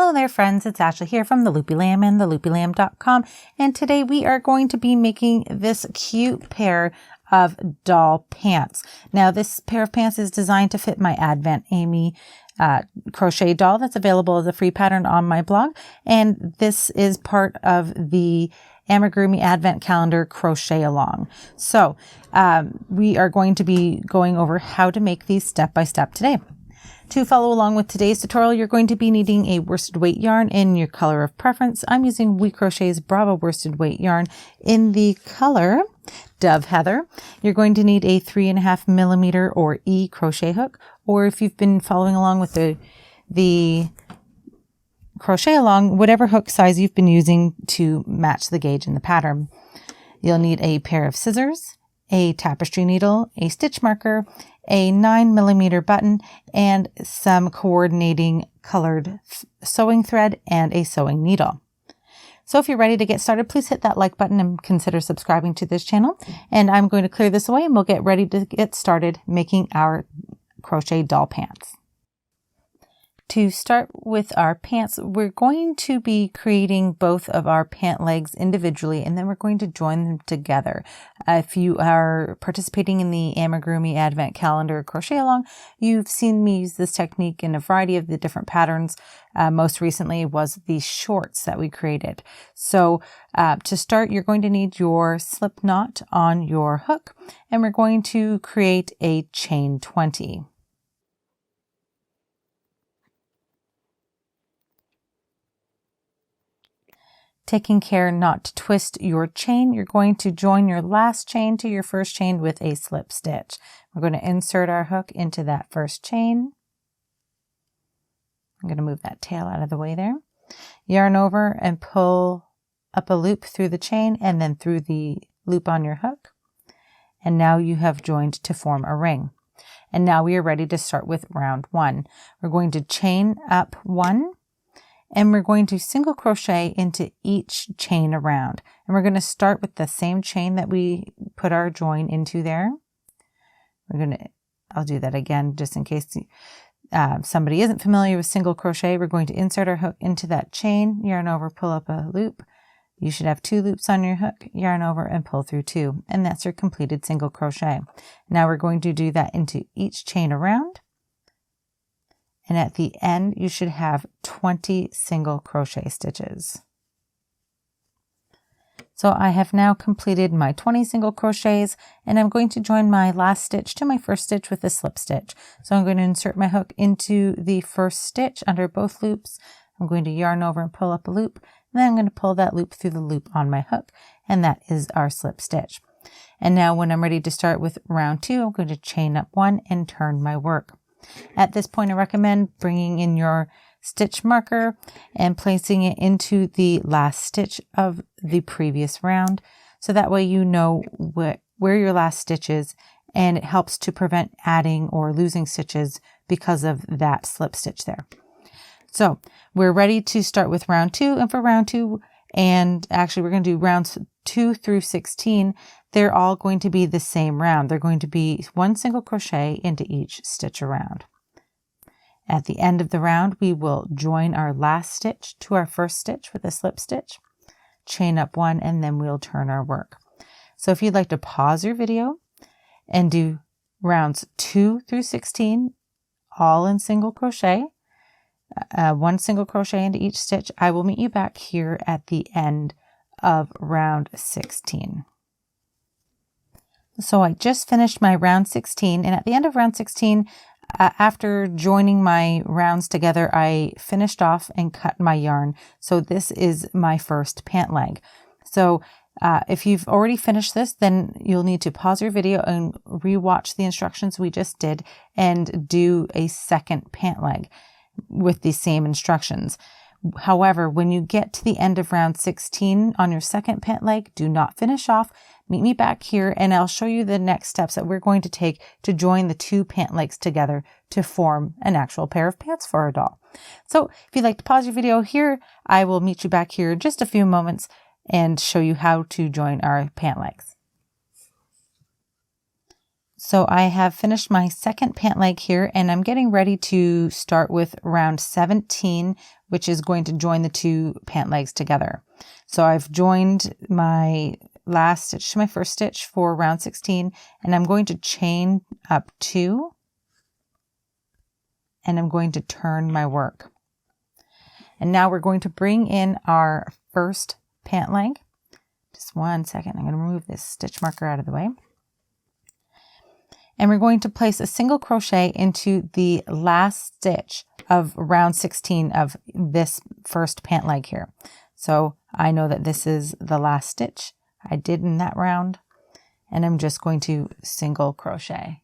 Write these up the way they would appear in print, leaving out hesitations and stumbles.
Hello there friends, it's Ashley here from the Loopy Lamb and theloopylamb.com, and today we are going to be making this cute pair of doll pants. Now this pair of pants is designed to fit my Advent Amy crochet doll that's available as a free pattern on my blog, and this is part of the Amigurumi Advent Calendar Crochet Along. So we are going to be going over how to make these step by step today. To follow along with today's tutorial, you're going to be needing a worsted weight yarn in your color of preference. I'm using We Crochet's Bravo worsted weight yarn in the color Dove Heather. You're going to need a 3.5 millimeter or E crochet hook, or if you've been following along with the crochet along, whatever hook size you've been using to match the gauge in the pattern. You'll need a pair of scissors, a tapestry needle, a stitch marker, a 9 millimeter button, and some coordinating colored sewing thread and a sewing needle. So if you're ready to get started, please hit that like button and consider subscribing to this channel. And I'm going to clear this away and we'll get ready to get started making our crochet doll pants. To start with our pants, we're going to be creating both of our pant legs individually, and then we're going to join them together. If you are participating in the Amigurumi Advent Calendar Crochet Along, you've seen me use this technique in a variety of the different patterns. Most recently was the shorts that we created. So to start, you're going to need your slip knot on your hook, and we're going to create a chain 20. Taking care not to twist your chain, you're going to join your last chain to your first chain with a slip stitch. We're going to insert our hook into that first chain. I'm going to move that tail out of the way there. Yarn over and pull up a loop through the chain and then through the loop on your hook. And now you have joined to form a ring. And now we are ready to start with round 1. We're going to chain up 1. And we're going to single crochet into each chain around. And we're going to start with the same chain that we put our join into there. I'll do that again just in case somebody isn't familiar with single crochet. We're going to insert our hook into that chain, yarn over, pull up a loop. You should have 2 loops on your hook, yarn over and pull through 2. And that's your completed single crochet. Now we're going to do that into each chain around. And at the end, you should have 20 single crochet stitches. So I have now completed my 20 single crochets, and I'm going to join my last stitch to my first stitch with a slip stitch. So I'm going to insert my hook into the first stitch under both loops. I'm going to yarn over and pull up a loop, and then I'm going to pull that loop through the loop on my hook, and that is our slip stitch. And now when I'm ready to start with round 2, I'm going to chain up 1 and turn my work. At this point, I recommend bringing in your stitch marker and placing it into the last stitch of the previous round. So that way you know where your last stitch is, and it helps to prevent adding or losing stitches because of that slip stitch there. So we're ready to start with round 2. And for round 2, and actually we're going to do rounds 2 through 16, they're all going to be the same round. They're going to be 1 single crochet into each stitch around. At the end of the round, we will join our last stitch to our first stitch with a slip stitch, chain up 1, and then we'll turn our work. So if you'd like to pause your video and do rounds 2 through 16, all in single crochet, 1 single crochet into each stitch, I will meet you back here at the end of round 16. So I just finished my round 16, and at the end of round 16, after joining my rounds together, I finished off and cut my yarn. So this is my first pant leg. So if you've already finished this, then you'll need to pause your video and rewatch the instructions we just did and do a second pant leg with the same instructions. However, when you get to the end of round 16 on your second pant leg, do not finish off. Meet me back here and I'll show you the next steps that we're going to take to join the 2 pant legs together to form an actual pair of pants for our doll. So if you'd like to pause your video here, I will meet you back here in just a few moments and show you how to join our pant legs. So I have finished my second pant leg here, and I'm getting ready to start with round 17, which is going to join the two pant legs together. So I've joined my last stitch to my first stitch for round 16, and I'm going to chain up 2, and I'm going to turn my work. And now we're going to bring in our first pant leg. Just one second, I'm going to remove this stitch marker out of the way. And we're going to place a single crochet into the last stitch of round 16 of this first pant leg here. So I know that this is the last stitch I did in that round, and I'm just going to single crochet.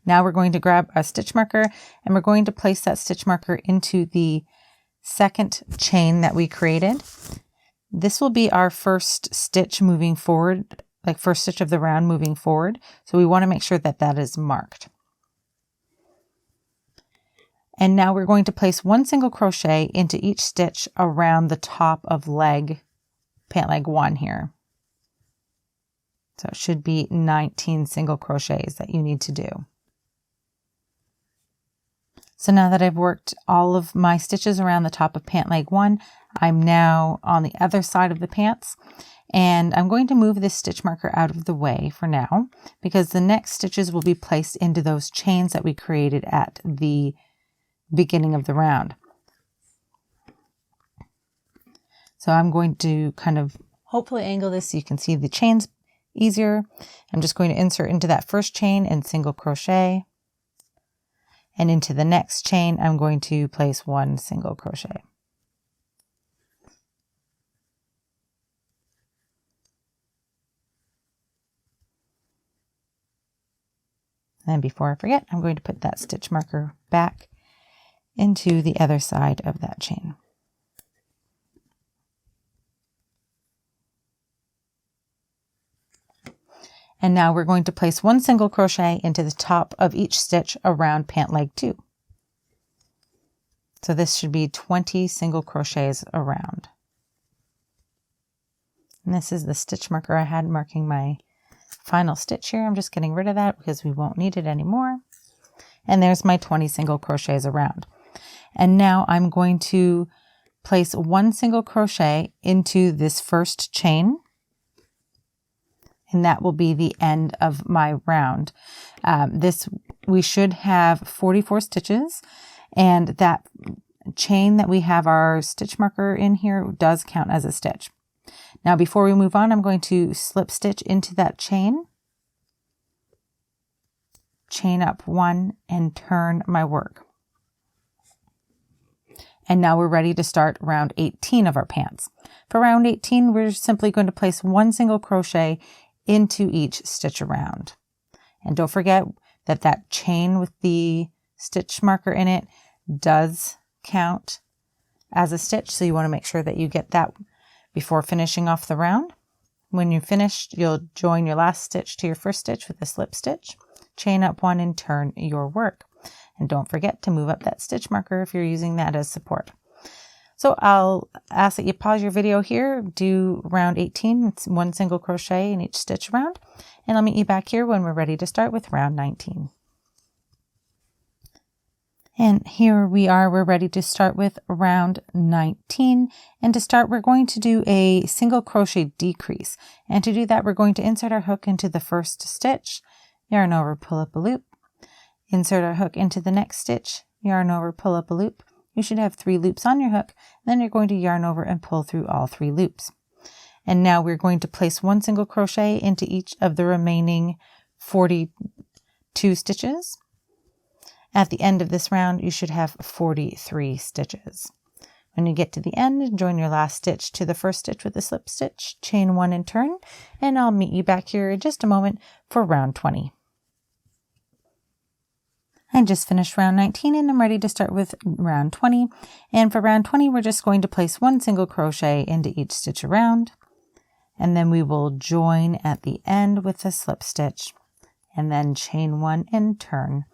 Now we're going to grab a stitch marker, and we're going to place that stitch marker into the second chain that we created. This will be our first stitch moving forward, like first stitch of the round moving forward. So we want to make sure that that is marked. And now we're going to place one single crochet into each stitch around the top of pant leg 1 here. So it should be 19 single crochets that you need to do. So now that I've worked all of my stitches around the top of pant leg 1, I'm now on the other side of the pants, and I'm going to move this stitch marker out of the way for now, because the next stitches will be placed into those chains that we created at the beginning of the round. So I'm going to kind of hopefully angle this so you can see the chains easier. I'm just going to insert into that first chain and single crochet. And into the next chain, I'm going to place one single crochet. And before I forget, I'm going to put that stitch marker back into the other side of that chain. And now we're going to place one single crochet into the top of each stitch around pant leg 2. So this should be 20 single crochets around. And this is the stitch marker I had marking my final stitch here. I'm just getting rid of that because we won't need it anymore. And there's my 20 single crochets around. And now I'm going to place one single crochet into this first chain. And that will be the end of my round. We should have 44 stitches, and that chain that we have our stitch marker in here does count as a stitch. Now before we move on, I'm going to slip stitch into that chain, chain up 1, and turn my work. And now we're ready to start round 18 of our pants. For round 18, we're simply going to place one single crochet into each stitch around. And don't forget that that chain with the stitch marker in it does count as a stitch, so you want to make sure that you get that before finishing off the round. When you're finished, you'll join your last stitch to your first stitch with a slip stitch, chain up 1, and turn your work. And don't forget to move up that stitch marker if you're using that as support. So I'll ask that you pause your video here, do round 18, it's one single crochet in each stitch around, and I'll meet you back here when we're ready to start with round 19. And here we are, we're ready to start with round 19. And to start, we're going to do a single crochet decrease. And to do that, we're going to insert our hook into the first stitch, yarn over, pull up a loop, insert our hook into the next stitch, yarn over, pull up a loop. You should have 3 loops on your hook. Then you're going to yarn over and pull through all 3 loops. And now we're going to place one single crochet into each of the remaining 42 stitches. At the end of this round, you should have 43 stitches. When you get to the end, join your last stitch to the first stitch with a slip stitch, chain 1 and turn, and I'll meet you back here in just a moment for round 20. I just finished round 19 and I'm ready to start with round 20. And for round 20, we're just going to place one single crochet into each stitch around. And then we will join at the end with a slip stitch and then chain 1 and turn.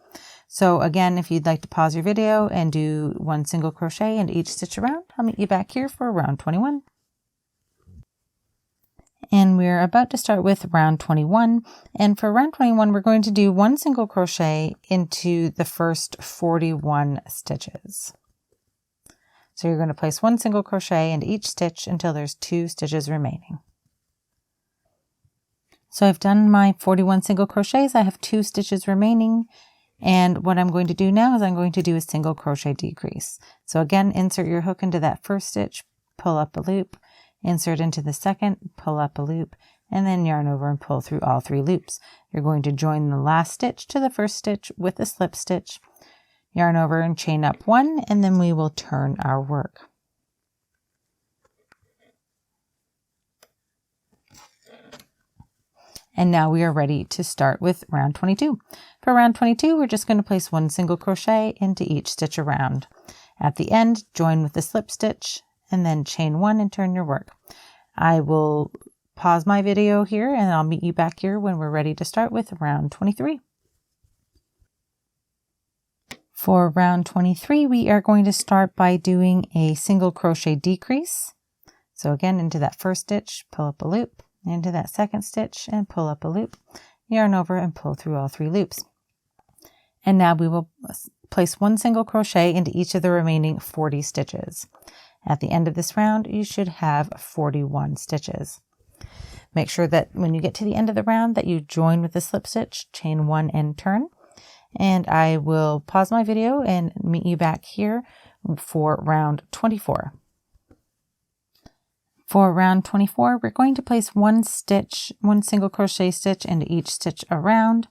So again, if you'd like to pause your video and do one single crochet into each stitch around, I'll meet you back here for round 21. And we're about to start with round 21. And for round 21, we're going to do 1 single crochet into the first 41 stitches. So you're going to place 1 single crochet into each stitch until there's 2 stitches remaining. So I've done my 41 single crochets. I have 2 stitches remaining. And what I'm going to do now is I'm going to do a single crochet decrease. So again, insert your hook into that first stitch, pull up a loop, insert into the second, pull up a loop, and then yarn over and pull through all 3 loops. You're going to join the last stitch to the first stitch with a slip stitch, yarn over and chain up 1, and then we will turn our work. And now we are ready to start with round 22. For round 22, we're just going to place 1 single crochet into each stitch around. At the end, join with the slip stitch and then chain 1 and turn your work. I will pause my video here and I'll meet you back here when we're ready to start with round 23. For round 23, we are going to start by doing a single crochet decrease. So again, into that first stitch, pull up a loop, into that second stitch and pull up a loop, yarn over and pull through all 3 loops. And now we will place 1 single crochet into each of the remaining 40 stitches. At the end of this round, you should have 41 stitches. Make sure that when you get to the end of the round that you join with the slip stitch, chain 1 and turn. And I will pause my video and meet you back here for round 24. For round 24, we're going to place 1 single crochet stitch into each stitch around.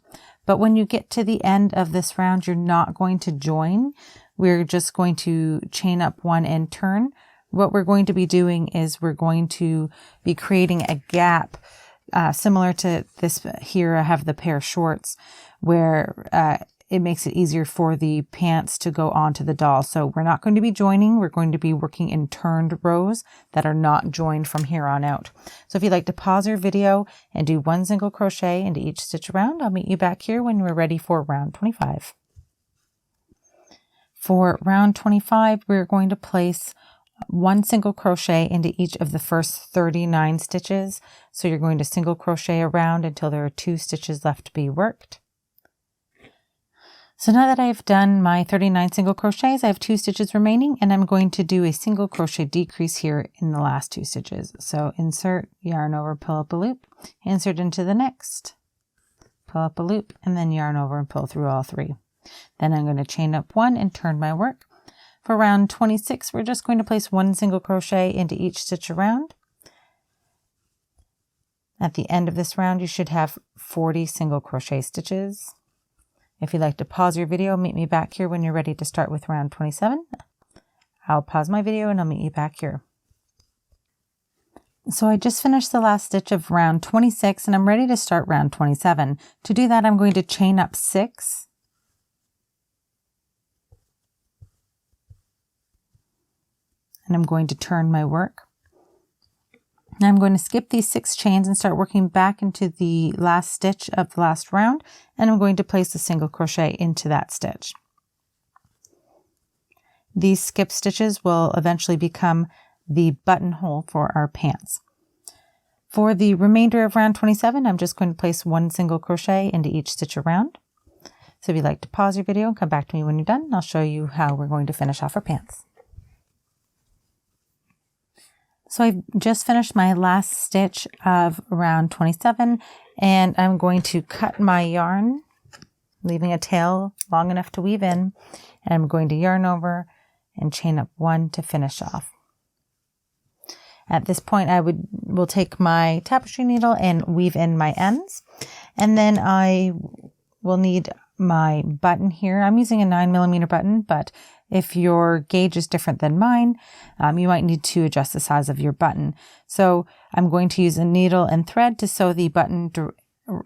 But when you get to the end of this round, you're not going to join. We're just going to chain up 1 and turn. What we're going to be doing is we're going to be creating a gap similar to this here. I have the pair shorts where it makes it easier for the pants to go onto the doll. So we're not going to be joining. We're going to be working in turned rows that are not joined from here on out. So if you'd like to pause your video and do 1 single crochet into each stitch around, I'll meet you back here when we're ready for round 25. For round 25, we're going to place 1 single crochet into each of the first 39 stitches. So you're going to single crochet around until there are 2 stitches left to be worked. So now that I've done my 39 single crochets, I have 2 stitches remaining, and I'm going to do a single crochet decrease here in the last 2 stitches. So insert, yarn over, pull up a loop, insert into the next, pull up a loop, and then yarn over and pull through all 3. Then I'm going to chain up 1 and turn my work. For round 26, we're just going to place 1 single crochet into each stitch around. At the end of this round, you should have 40 single crochet stitches. If you'd like to pause your video, meet me back here when you're ready to start with round 27. I'll pause my video and I'll meet you back here. So I just finished the last stitch of round 26 and I'm ready to start round 27. To do that, I'm going to chain up 6. And I'm going to turn my work. Now I'm going to skip these 6 chains and start working back into the last stitch of the last round, and I'm going to place a single crochet into that stitch. These skip stitches will eventually become the buttonhole for our pants. For the remainder of round 27, I'm just going to place 1 single crochet into each stitch around. So if you'd like to pause your video and come back to me when you're done, I'll show you how we're going to finish off our pants. So I've just finished my last stitch of round 27 and I'm going to cut my yarn, leaving a tail long enough to weave in, and I'm going to yarn over and chain up 1 to finish off. At this point, I will take my tapestry needle and weave in my ends, and then I will need my button here. I'm using a 9mm button, but if your gauge is different than mine, you might need to adjust the size of your button. So I'm going to use a needle and thread to sew the button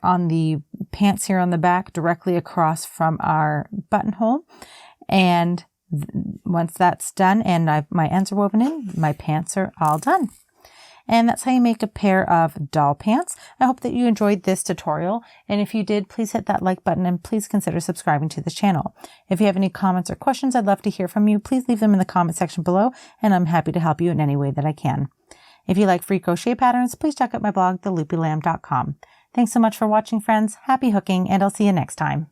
on the pants here on the back directly across from our buttonhole. And once that's done and my ends are woven in, my pants are all done. And that's how you make a pair of doll pants. I hope that you enjoyed this tutorial. And if you did, please hit that like button and please consider subscribing to the channel. If you have any comments or questions, I'd love to hear from you. Please leave them in the comment section below and I'm happy to help you in any way that I can. If you like free crochet patterns, please check out my blog, theloopylamb.com. Thanks so much for watching, friends. Happy hooking, and I'll see you next time.